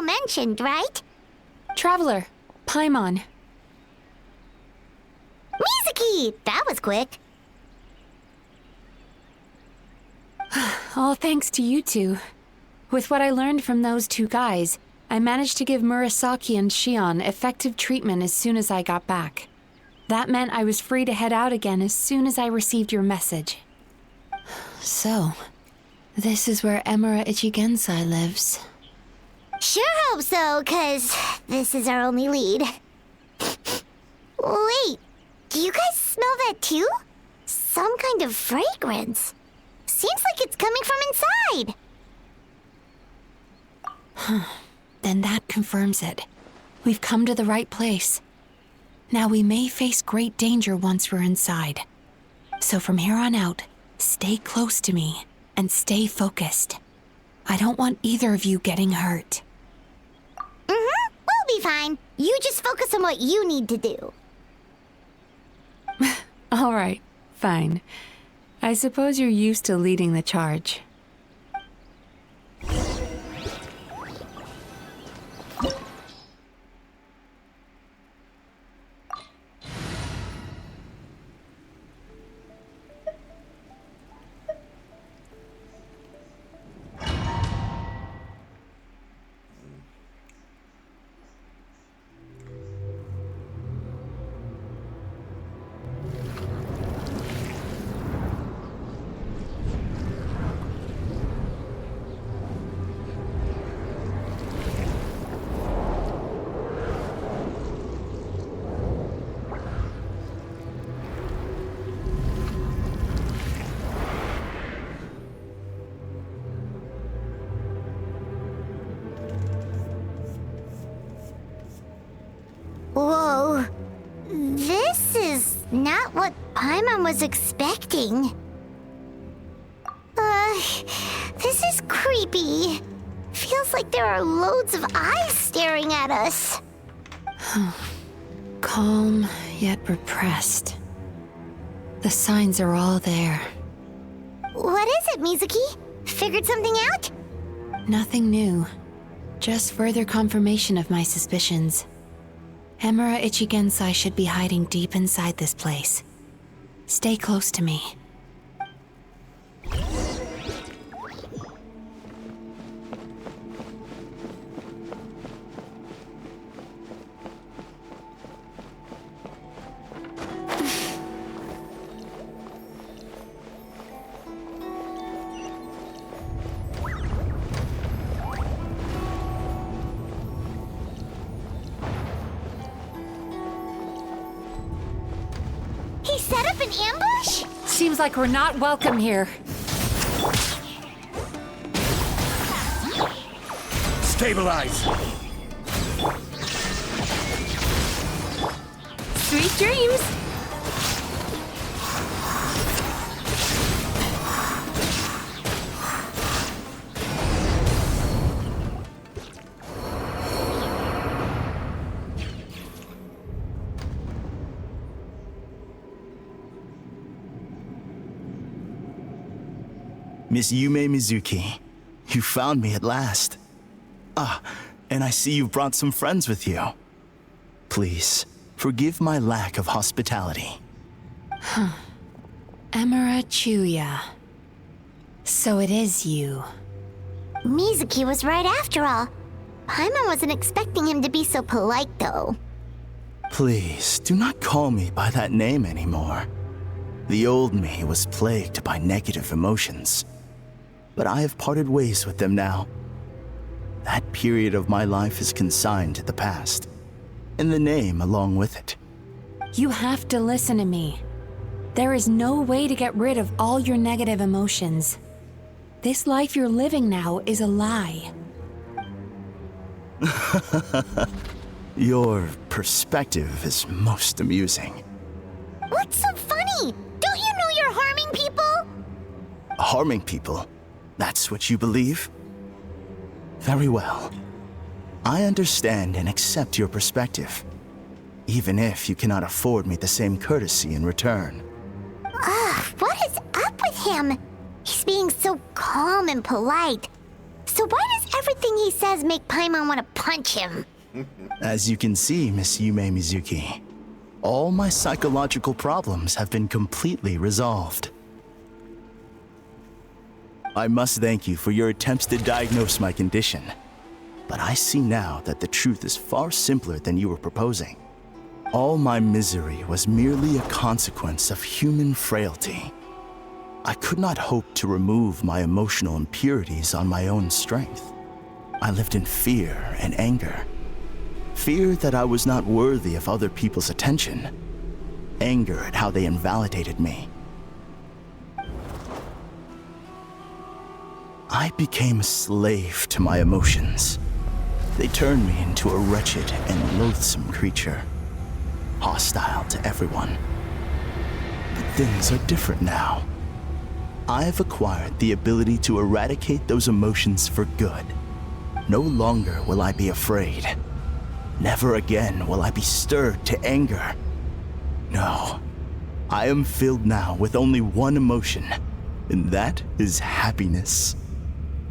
Mentioned, right? Traveler, Paimon. Mizuki! That was quick. All thanks to you two. With what I learned from those two guys, I managed to give Murasaki and Shion effective treatment as soon as I got back. That meant I was free to head out again as soon as I received your message. So, this is where Emura Ichigensai lives. Sure hope so, 'cause this is our only lead. Wait, do you guys smell that too? Some kind of fragrance. Seems like it's coming from inside. Then that confirms it. We've come to the right place. Now we may face great danger once we're inside. So from here on out, stay close to me and stay focused. I don't want either of you getting hurt. We'll be fine. You just focus on what you need to do. All right, fine. I suppose you're used to leading the charge. Whoa. This is not what Paimon was expecting. This is creepy. Feels like there are loads of eyes staring at us. Calm, yet repressed. The signs are all there. What is it, Mizuki? Figured something out? Nothing new. Just further confirmation of my suspicions. Emura Ichigensai should be hiding deep inside this place. Stay close to me. He set up an ambush? Seems like we're not welcome here. Stabilize! Sweet dreams! Miss Yume Mizuki, you found me at last. Ah, and I see you've brought some friends with you. Please, forgive my lack of hospitality. Emura Chuya. So it is you. Mizuki was right after all. Paimon wasn't expecting him to be so polite, though. Please, do not call me by that name anymore. The old me was plagued by negative emotions, but I have parted ways with them now. That period of my life is consigned to the past, and the name along with it. You have to listen to me. There is no way to get rid of all your negative emotions. This life you're living now is a lie. Your perspective is most amusing. What's so funny? Don't you know you're harming people? Harming people? That's what you believe? Very well. I understand and accept your perspective, even if you cannot afford me the same courtesy in return. What is up with him? He's being so calm and polite. So why does everything he says make Paimon want to punch him? As you can see, Miss Yume Mizuki, all my psychological problems have been completely resolved. I must thank you for your attempts to diagnose my condition, but I see now that the truth is far simpler than you were proposing. All my misery was merely a consequence of human frailty. I could not hope to remove my emotional impurities on my own strength. I lived in fear and anger. Fear that I was not worthy of other people's attention. Anger at how they invalidated me. I became a slave to my emotions. They turned me into a wretched and loathsome creature, hostile to everyone. But things are different now. I have acquired the ability to eradicate those emotions for good. No longer will I be afraid. Never again will I be stirred to anger. No, I am filled now with only one emotion, and that is happiness.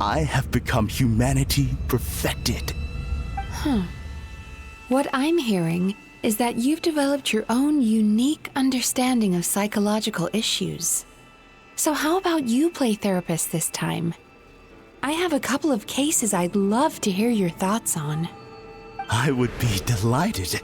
I have become humanity perfected. What I'm hearing is that you've developed your own unique understanding of psychological issues. So how about you play therapist this time? I have a couple of cases I'd love to hear your thoughts on. I would be delighted.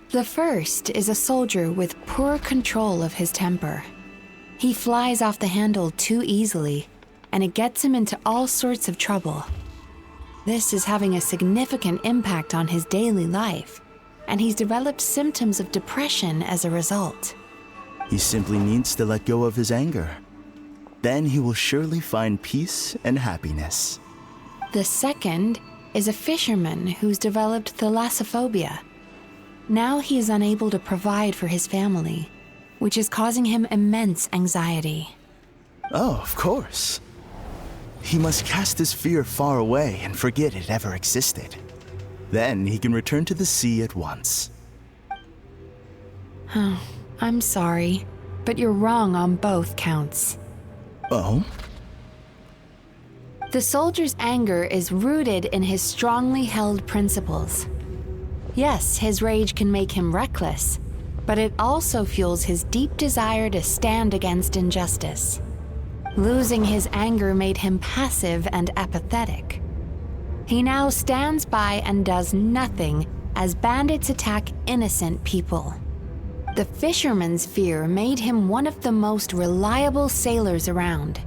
The first is a soldier with poor control of his temper. He flies off the handle too easily, and it gets him into all sorts of trouble. This is having a significant impact on his daily life, and he's developed symptoms of depression as a result. He simply needs to let go of his anger. Then he will surely find peace and happiness. The second is a fisherman who's developed thalassophobia. Now he is unable to provide for his family, which is causing him immense anxiety. Oh, of course. He must cast his fear far away and forget it ever existed. Then he can return to the sea at once. I'm sorry, but you're wrong on both counts. Oh? The soldier's anger is rooted in his strongly held principles. Yes, his rage can make him reckless, but it also fuels his deep desire to stand against injustice. Losing his anger made him passive and apathetic. He now stands by and does nothing as bandits attack innocent people. The fisherman's fear made him one of the most reliable sailors around.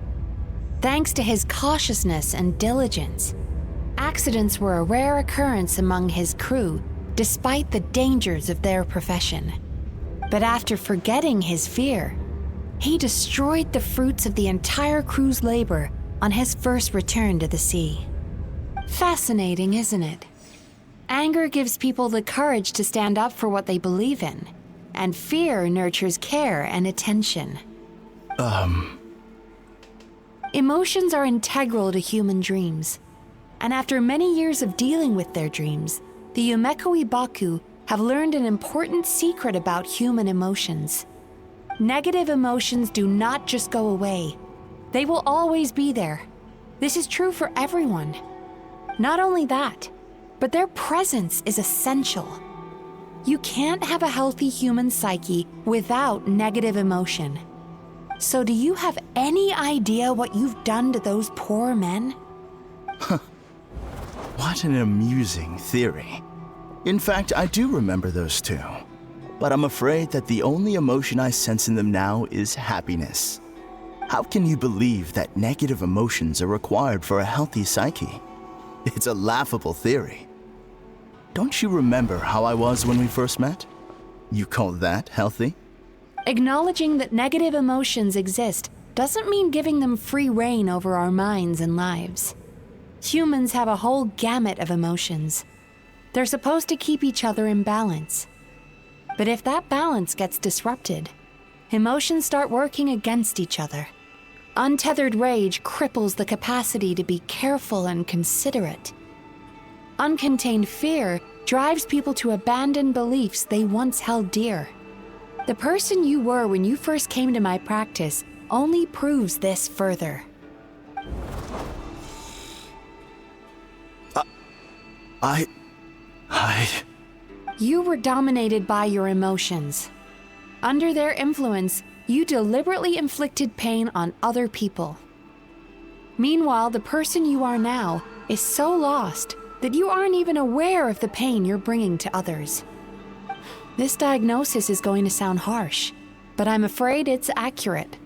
Thanks to his cautiousness and diligence, accidents were a rare occurrence among his crew despite the dangers of their profession. But after forgetting his fear, he destroyed the fruits of the entire crew's labor on his first return to the sea. Fascinating, isn't it? Anger gives people the courage to stand up for what they believe in, and fear nurtures care and attention. Emotions are integral to human dreams, and after many years of dealing with their dreams, the Yumeko Baku have learned an important secret about human emotions. Negative emotions do not just go away. They will always be there. This is true for everyone. Not only that, but their presence is essential. You can't have a healthy human psyche without negative emotion. So do you have any idea what you've done to those poor men? What an amusing theory. In fact, I do remember those two. But I'm afraid that the only emotion I sense in them now is happiness. How can you believe that negative emotions are required for a healthy psyche? It's a laughable theory. Don't you remember how I was when we first met? You call that healthy? Acknowledging that negative emotions exist doesn't mean giving them free rein over our minds and lives. Humans have a whole gamut of emotions. They're supposed to keep each other in balance. But if that balance gets disrupted, emotions start working against each other. Untethered rage cripples the capacity to be careful and considerate. Uncontained fear drives people to abandon beliefs they once held dear. The person you were when you first came to my practice only proves this further. You were dominated by your emotions. Under their influence, you deliberately inflicted pain on other people. Meanwhile, the person you are now is so lost that you aren't even aware of the pain you're bringing to others. This diagnosis is going to sound harsh, but I'm afraid it's accurate.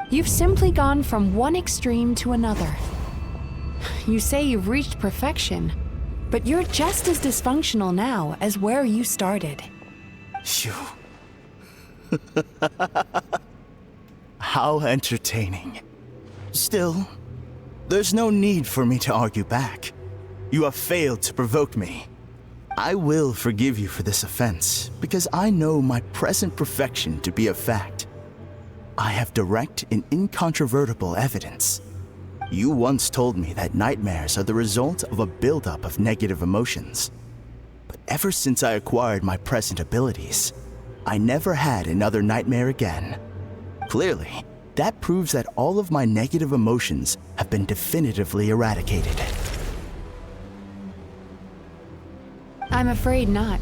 You've simply gone from one extreme to another. You say you've reached perfection, but you're just as dysfunctional now as where you started. You... How entertaining. Still, there's no need for me to argue back. You have failed to provoke me. I will forgive you for this offense, because I know my present perfection to be a fact. I have direct and incontrovertible evidence. You once told me that nightmares are the result of a buildup of negative emotions. But ever since I acquired my present abilities, I never had another nightmare again. Clearly, that proves that all of my negative emotions have been definitively eradicated. I'm afraid not.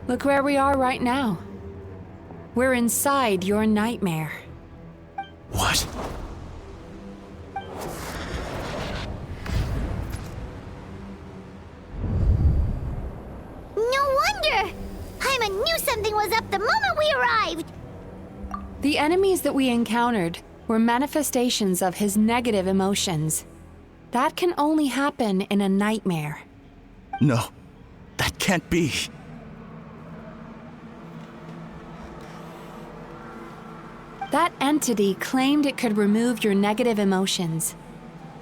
Look where we are right now. We're inside your nightmare. What? No wonder! Hyman knew something was up the moment we arrived! The enemies that we encountered were manifestations of his negative emotions. That can only happen in a nightmare. No, that can't be. That entity claimed it could remove your negative emotions.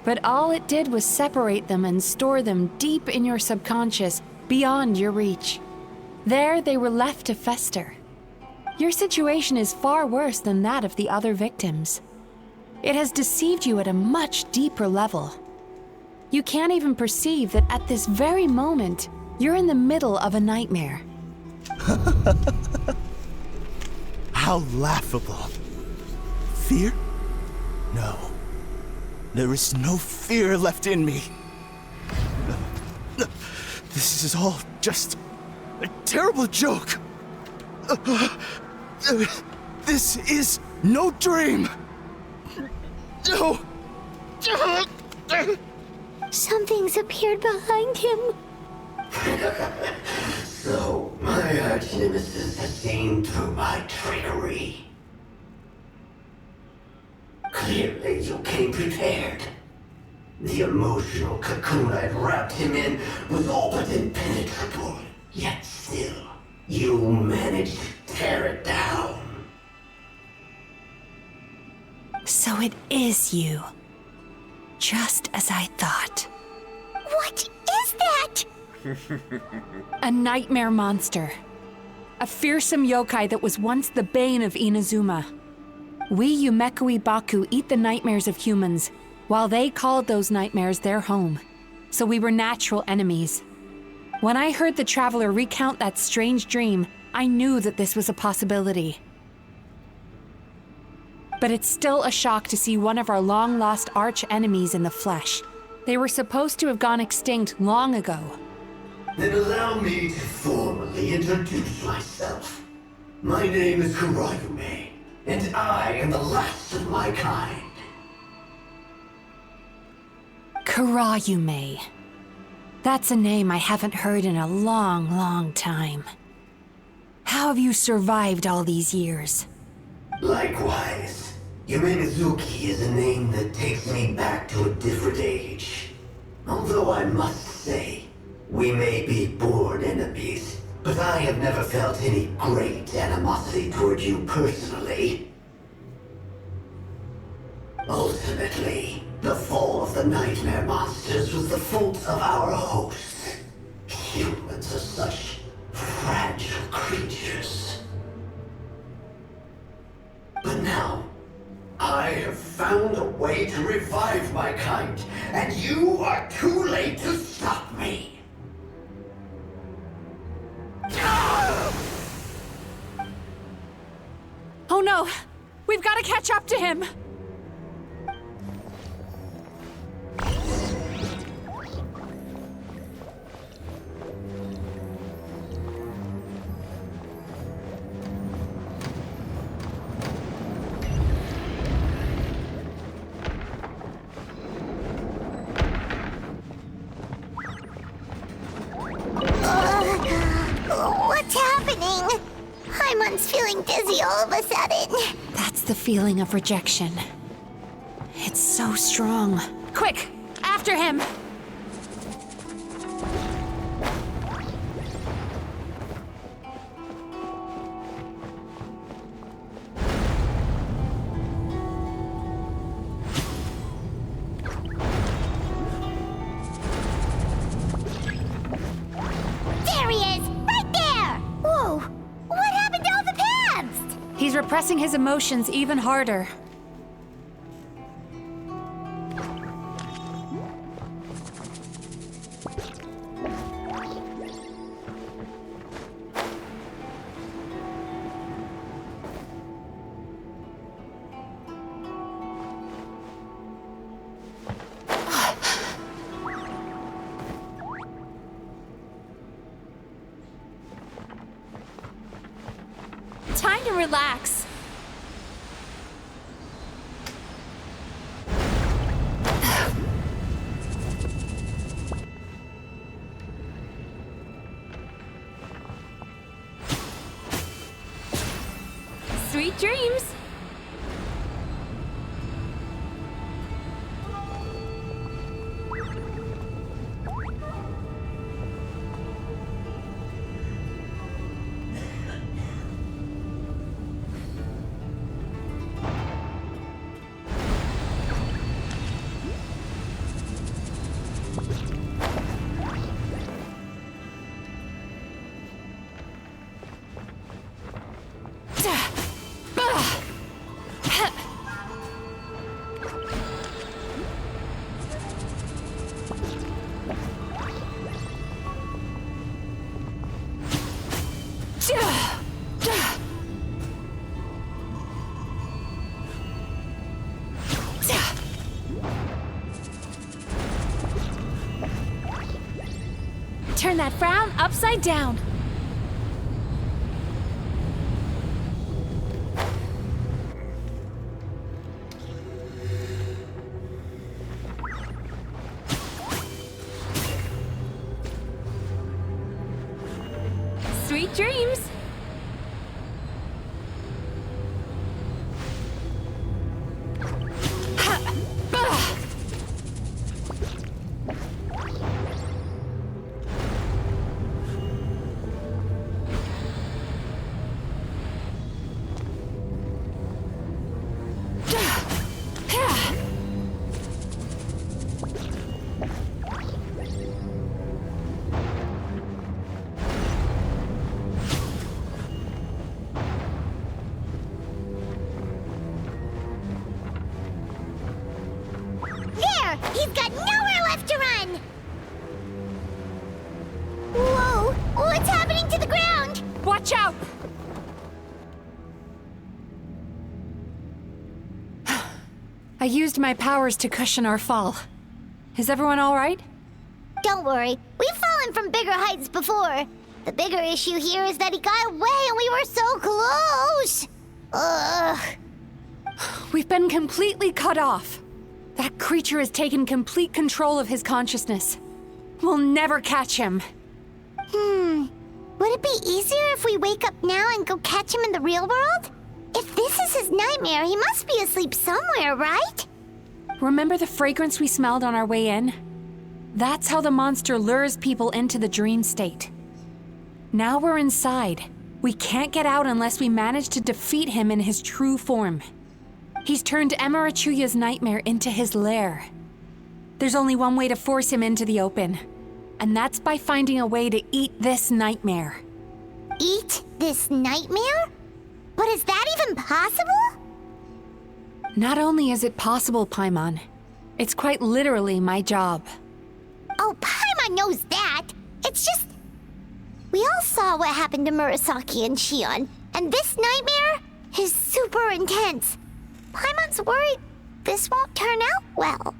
But all it did was separate them and store them deep in your subconscious, beyond your reach. There they were left to fester. Your situation is far worse than that of the other victims. It has deceived you at a much deeper level. You can't even perceive that at this very moment, you're in the middle of a nightmare. How laughable. Fear? No. There is no fear left in me. This is all just a terrible joke. This is no dream. No. Something's appeared behind him. So, my arch-nemesis has seen through my trickery. Clearly, you came prepared. The emotional cocoon I'd wrapped him in was all but impenetrable. Yet still, you managed to tear it down. So it is you. Just as I thought. What is that? A nightmare monster. A fearsome yokai that was once the bane of Inazuma. We Yumekui Baku eat the nightmares of humans, while they called those nightmares their home. So we were natural enemies. When I heard the traveler recount that strange dream, I knew that this was a possibility. But it's still a shock to see one of our long-lost arch-enemies in the flesh. They were supposed to have gone extinct long ago. Then allow me to formally introduce myself. My name is Kurayume, and I am the last of my kind. Kurayume. That's a name I haven't heard in a long, long time. How have you survived all these years? Likewise, Yume Mizuki is a name that takes me back to a different age. Although I must say, we may be born enemies, but I have never felt any great animosity toward you personally. Ultimately, the fall of the nightmare monsters was the fault of our hosts. Humans are such fragile creatures. But now, I have found a way to revive my kind, and you are too late to stop me. Oh no! We've got to catch up to him! What's happening? Paimon's feeling dizzy all of a sudden. That's the feeling of rejection. It's so strong. Quick! After him! There he is! Right there! Whoa! What happened to all the paths? He's repressing his emotions even harder. Time to relax. Sweet dreams. Turn that frown upside down. Sweet dreams. There! He's got nowhere left to run! Whoa! What's happening to the ground? Watch out! I used my powers to cushion our fall. Is everyone all right? Don't worry, we've fallen from bigger heights before. The bigger issue here is that he got away and we were so close! Ugh. We've been completely cut off. That creature has taken complete control of his consciousness. We'll never catch him. Would it be easier if we wake up now and go catch him in the real world? If this is his nightmare, he must be asleep somewhere, right? Remember the fragrance we smelled on our way in? That's how the monster lures people into the dream state. Now we're inside. We can't get out unless we manage to defeat him in his true form. He's turned Emarachuya's nightmare into his lair. There's only one way to force him into the open, and that's by finding a way to eat this nightmare. Eat this nightmare? But is that even possible? Not only is it possible, Paimon, it's quite literally my job. Oh, Paimon knows that. It's just... We all saw what happened to Murasaki and Shion, and this nightmare is super intense. Paimon's worried this won't turn out well.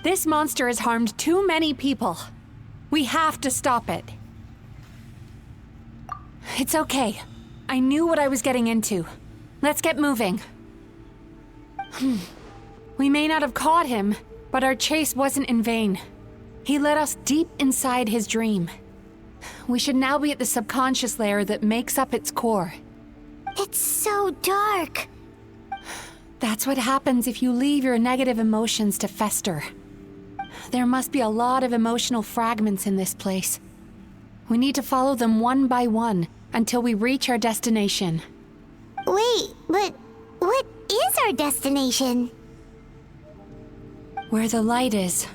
This monster has harmed too many people. We have to stop it. It's okay. I knew what I was getting into. Let's get moving. We may not have caught him, but our chase wasn't in vain. He led us deep inside his dream. We should now be at the subconscious layer that makes up its core. It's so dark. That's what happens if you leave your negative emotions to fester. There must be a lot of emotional fragments in this place. We need to follow them one by one until we reach our destination. Wait, but what is our destination? Where the light is,